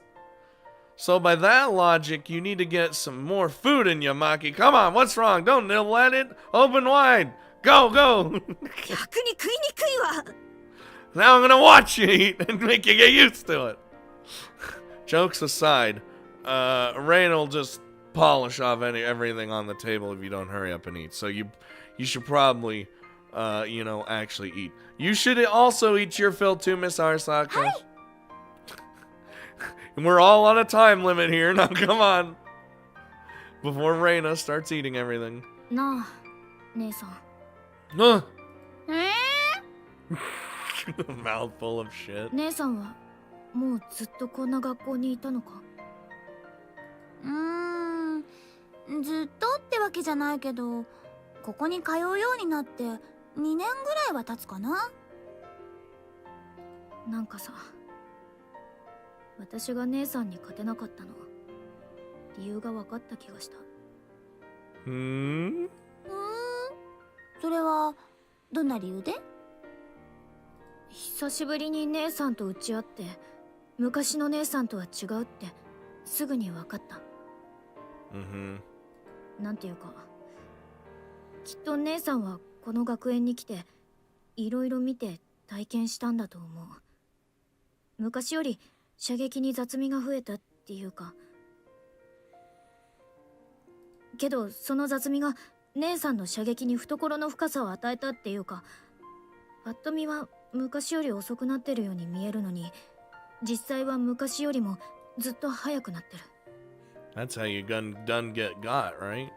So by that logic, you need to get some more food in you, Maki. Come on, what's wrong? Don't nibble at it. Open wide. Go, go. 逆に食いにくいわ。 Now I'm gonna watch you eat and make you get used to it. Jokes aside, Rain will just polish off everything on the table if you don't hurry up and eat. So you should probably, actually eat. You should also eat your fill too, Miss Arasaka. We're all on a time limit here. Now come on. Before Reina starts eating everything. なあ、姉さん。 Huh. Mouthful of shit. 姉さんはもうずっとこんな学校にいたのか？ずっとってわけじゃないけど、ここに通うようになって2年ぐらいは経つかな。なんかさ、私が姉さんに勝てなかったの理由が分かった気がした。それはどんな理由で？久しぶりに姉さんと打ち合って昔の姉さんとは違うってすぐに分かった。なんていうか、きっと姉さんはこの学園に来ていろいろ見て体験したんだと思う。昔より射撃に雑味が増えたっていうか、けどその雑味が姉さんの射撃に懐の深さを与えたっていうか、パッと見は昔より遅くなってるように見えるのに、実際は昔よりもずっと速くなってる。That's how you done get got, right?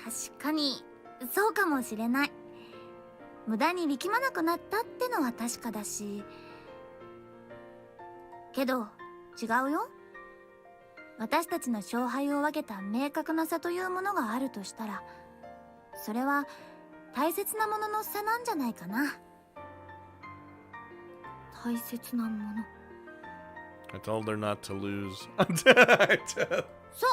確かにそうかもしれない。無駄に力まなくなったってのは確かだし、けど違うよ。私たちの勝敗を分けた明確な差というものがあるとしたら、それは大切なものの差なんじゃないかな。大切なもの。I told her not to lose. そう、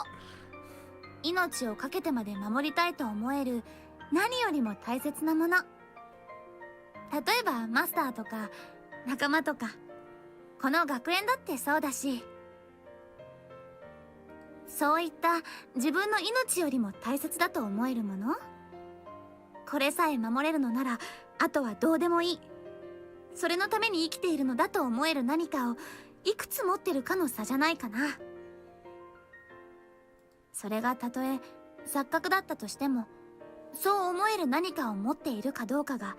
命を懸けてまで守りたいと思える何よりも大切なもの。例えばマスターとか仲間とか、この学園だってそうだし、そういった自分の命よりも大切だと思えるもの、これさえ守れるのならあとはどうでもいい。それのために生きているのだと思える何かをいくつ持ってるかの差じゃないかな。それがたとえ錯覚だったとしても、そう思える何かを持っているかどうかが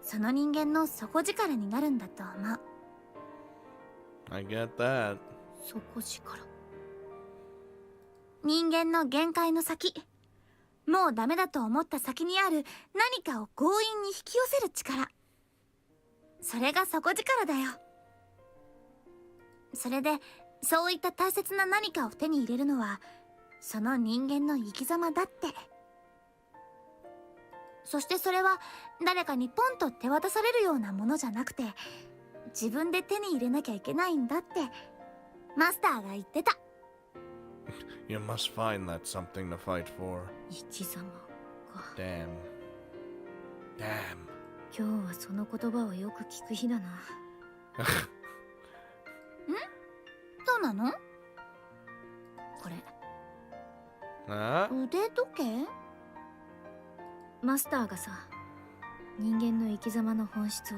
その人間の底力になるんだと思う。 I get that. 底力。人間の限界の先、もうダメだと思った先にある何かを強引に引き寄せる力、それが底力だよ。それでそういった大切な何かを手に入れるのはその人間の生き様だって。そしてそれは誰かにポンと手渡されるようなものじゃなくて、自分で手に入れなきゃいけないんだってマスターが言ってた。 You must find that something to fight for. 生き様か。 Damn. 今日はその言葉をよく聞く日だな。どうなのこれ？ Huh? 腕時計？マスターがさ、人間の生き様の本質を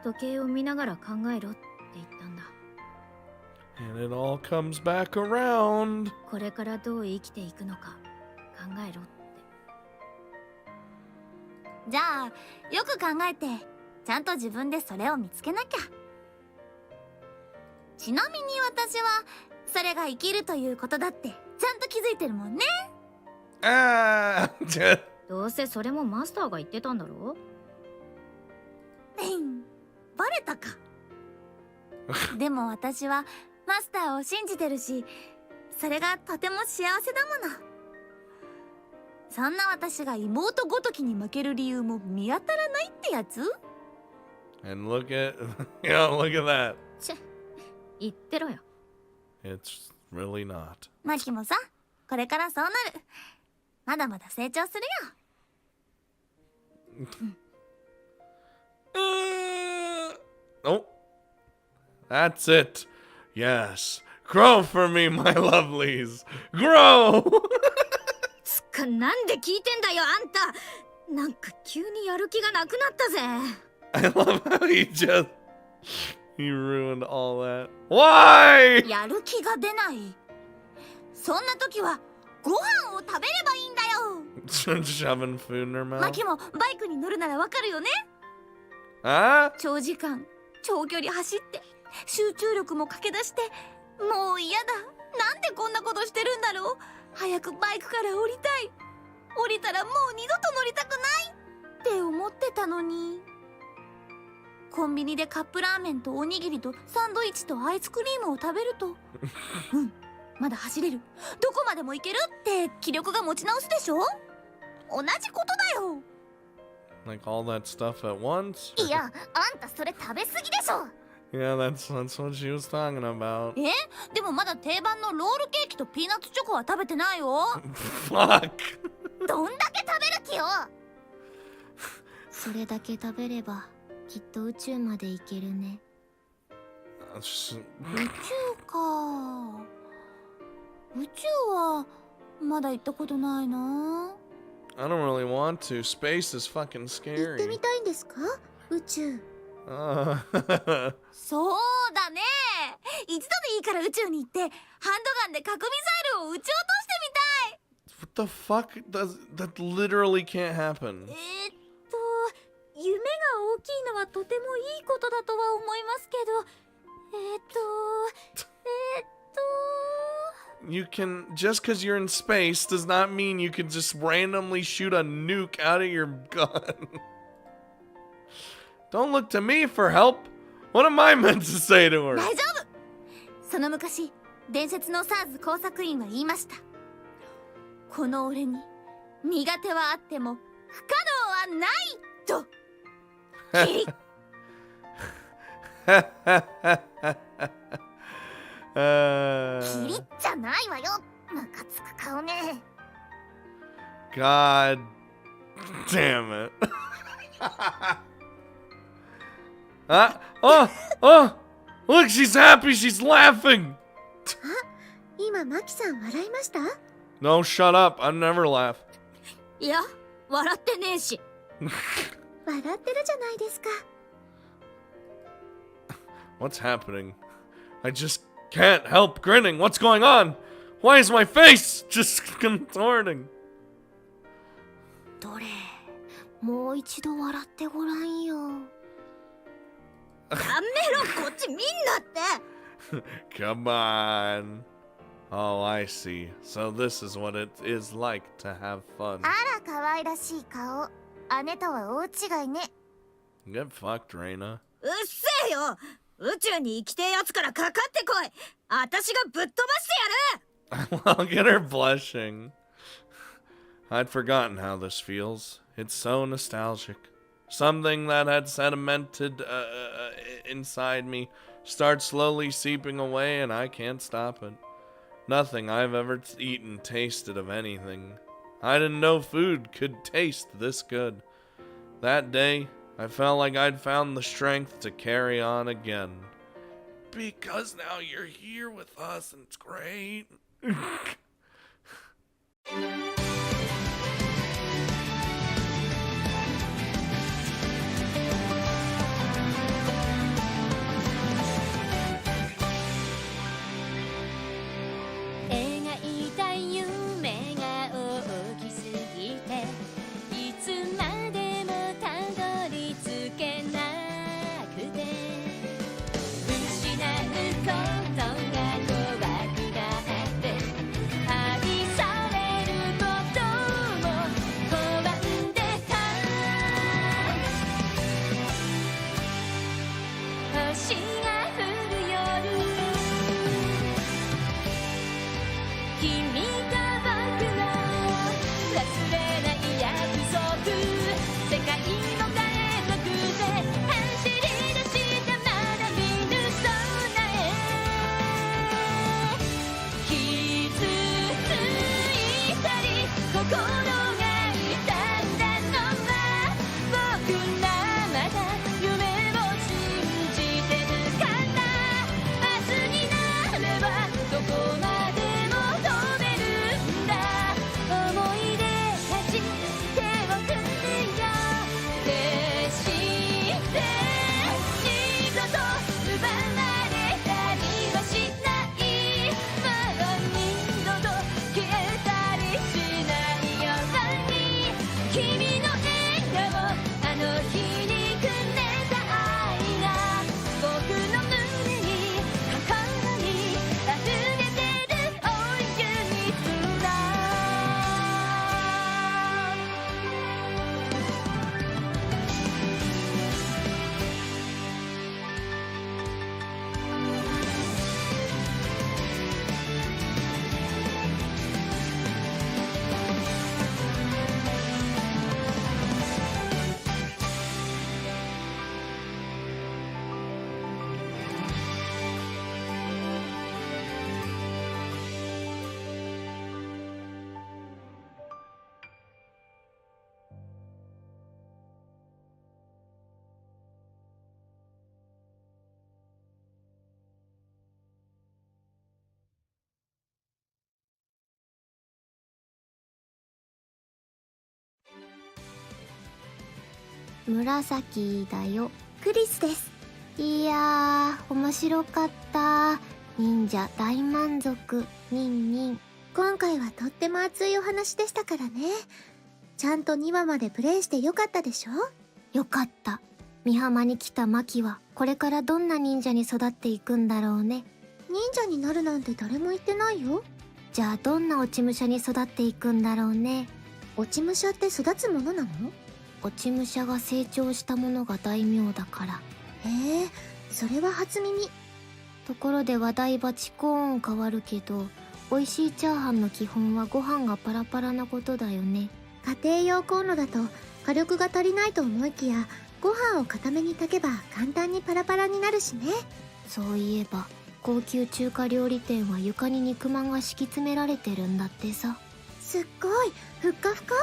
時計を見ながら考えろって言ったんだ。 And it all comes back around. これからどう生きていくのか考えろって。じゃあよく考えてちゃんと自分でそれを見つけなきゃ。ちなみに私はそれが生きるということだってちゃんと気づいてるもんね。Ah! どうせそれもマスターが言ってたんだろ。バレたか。でも私はマスターを信じてるし、それがとても幸せだもの。そんな私が妹ごときに負ける理由も見当たらないってやつ？ And look at, look at that. チェ、言ってろよ。 It's really not. マキもさ、これからそうなる。まだまだ成長するよ。Oh, that's it. Yes, grow for me, my lovelies. Grow. つか、なんで聞いてんだよあんた。なんか急にやる気がなくなったぜ。 I love how he ruined all that. Why? やる気が出ない。そんな時はご飯を食べればいいんだよ。Shoving food in her マ mouth. キもバイクに乗るならわかるよね。 Huh? 長時間長距離走って集中力も駆け出して、もう嫌だ。なんでこんなことしてるんだろう。早くバイクから降りたい。降りたらもう二度と乗りたくないって思ってたのに、コンビニでカップラーメンとおにぎりとサンドイッチとアイスクリームを食べるとまだ走れる、どこまでも行けるって気力が持ち直すでしょ。同じことだよ。 Like all that stuff at once? いや、あんたそれ食べ過ぎでしょ。 Yeah, that's what she was talking about. でもまだ定番のロールケーキとピーナッツチョコは食べてないよ。 Fuck! どんだけ食べる気よ。それだけ食べればきっと宇宙まで行けるね。宇宙か。宇宙はまだ行ったことないな。 I don't really want to. Space is fucking 行って scary. みたいんですか、宇宙。そうだね。一度でいいから宇宙に行ってハンドガンで核ミサイルを撃ち落としてみたい。 What the fuck? That literally can't happen. 夢が大きいのはとてもいいことだとは思いますけど、You can, just because you're in space does not mean you can just randomly shoot a nuke out of your gun. Don't look to me for help. What am I meant to say to her? 大丈夫。その昔、伝説の SARS 工作員は言いました。この俺に苦手はあっても不可能はないと。キリッ。キリッじゃないわよ。ムカつく顔ね。 God damn it. Oh, look, she's happy, she's laughing. 今マキさん笑いました？ No, shut up, I never laugh. いや、笑ってねえし。笑ってるじゃないですか。 What's happening? I just can't help grinning. What's going on? Why is my face just contorting? どれ、もう一度笑ってごらんよ。やめろ、こっち見んなって。 Come on. Oh, I see. So this is what it is like to have fun. あら、可愛らしい顔。姉とは大違いね。 Get fucked, Reina. うっせえよ。宇宙に行きてえやつからかかってこい。私がぶっ飛ばしてやる。 I'll get her blushing. I'd forgotten how this feels. It's so nostalgic. Something that had sedimented inside me starts slowly seeping away and I can't stop it. Nothing I've ever eaten tasted of anything. I didn't know food could taste this good. That day, I felt like I'd found the strength to carry on again. Because now you're here with us and it's great. 描いた夢が大きすぎていつまでもたどり着けなくて失うことが怖くなって紫だよ。クリスです。いやー、面白かった。忍者大満足。ニンニン。今回はとっても熱いお話でしたからね。ちゃんと2話までプレイしてよかったでしょ？よかった。美浜に来たマキはこれからどんな忍者に育っていくんだろうね。忍者になるなんて誰も言ってないよ。じゃあどんな落ち武者に育っていくんだろうね。落ち武者って育つものなの？落ち武者が成長したものが大名だから。へえ、それは初耳。ところで話題はチコーン変わるけど、美味しいチャーハンの基本はご飯がパラパラなことだよね。家庭用コンロだと火力が足りないと思いきや、ご飯を固めに炊けば簡単にパラパラになるしね。そういえば高級中華料理店は床に肉まんが敷き詰められてるんだってさ。すっごいふっかふか。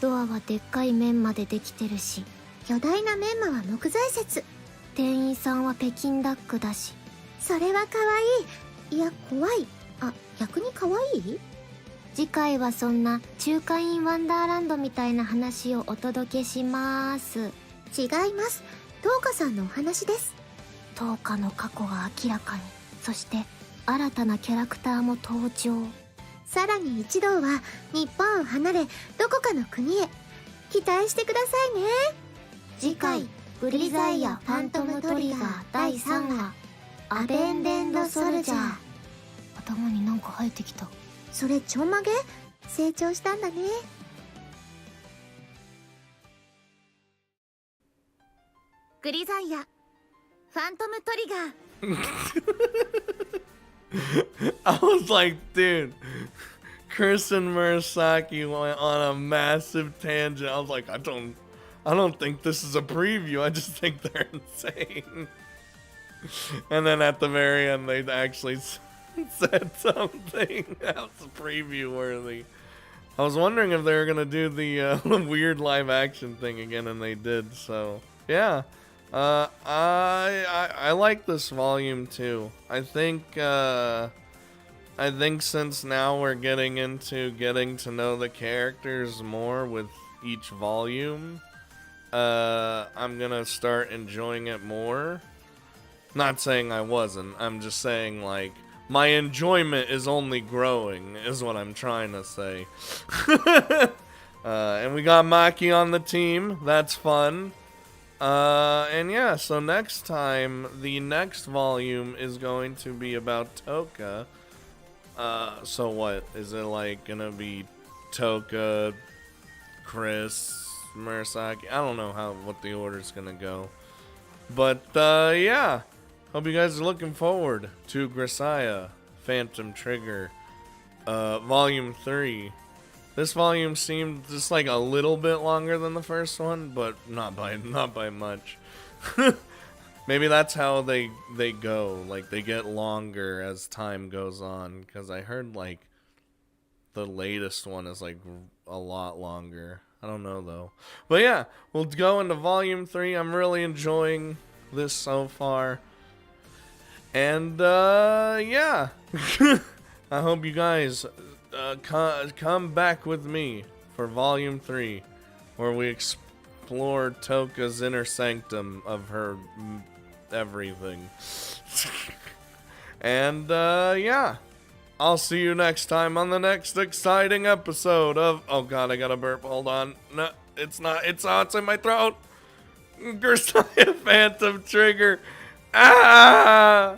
ドアはでっかい面までできてるし、巨大なメンマは木材説。店員さんは北京ダックだし。それは可愛い。いや怖い。あ、逆に可愛い？次回はそんな中華インワンダーランドみたいな話をお届けします。違います。トウカさんのお話です。トウカの過去が明らかに。そして新たなキャラクターも登場。さらに一同は日本を離れどこかの国へ。期待してくださいね。次回グリザイアファントムトリガー第3話アベンデンドソルジャー。頭になんか生えてきた。それちょんまげ？成長したんだね。グリザイアファントムトリガー。I was like, dude, Chris and Murasaki went on a massive tangent. I was like, I don't think this is a preview. I just think they're insane. And then at the very end, they actually said something that was preview worthy. I was wondering if they were gonna do the weird live action thing again, and they did. So yeah, I like this volume too. I think since now we're getting to know the characters more with each volume, I'm gonna start enjoying it more. Not saying I wasn't. I'm just saying like my enjoyment is only growing, is what I'm trying to say. And we got Maki on the team. That's fun. And yeah, so next time, the next volume is going to be about Toka. So what? Is it like gonna be Toka, Chris, Murasaki? I don't know what the order's gonna go. But, yeah. Hope you guys are looking forward to Grisaia Phantom Trigger, Volume 3. This volume seemed just like a little bit longer than the first one, but not by much. Maybe that's how they go. Like, they get longer as time goes on. Because I heard, like, the latest one is, like, a lot longer. I don't know, though. But yeah, we'll go into Volume 3. I'm really enjoying this so far. And, yeah. I hope you guys come back with me for Volume 3, where we explore Toka's inner sanctum of her everything. And, yeah. I'll see you next time on the next exciting episode of... Oh god, I gotta burp. Hold on. No, it's not. It's in my throat. Grisaia Phantom Trigger. Ah!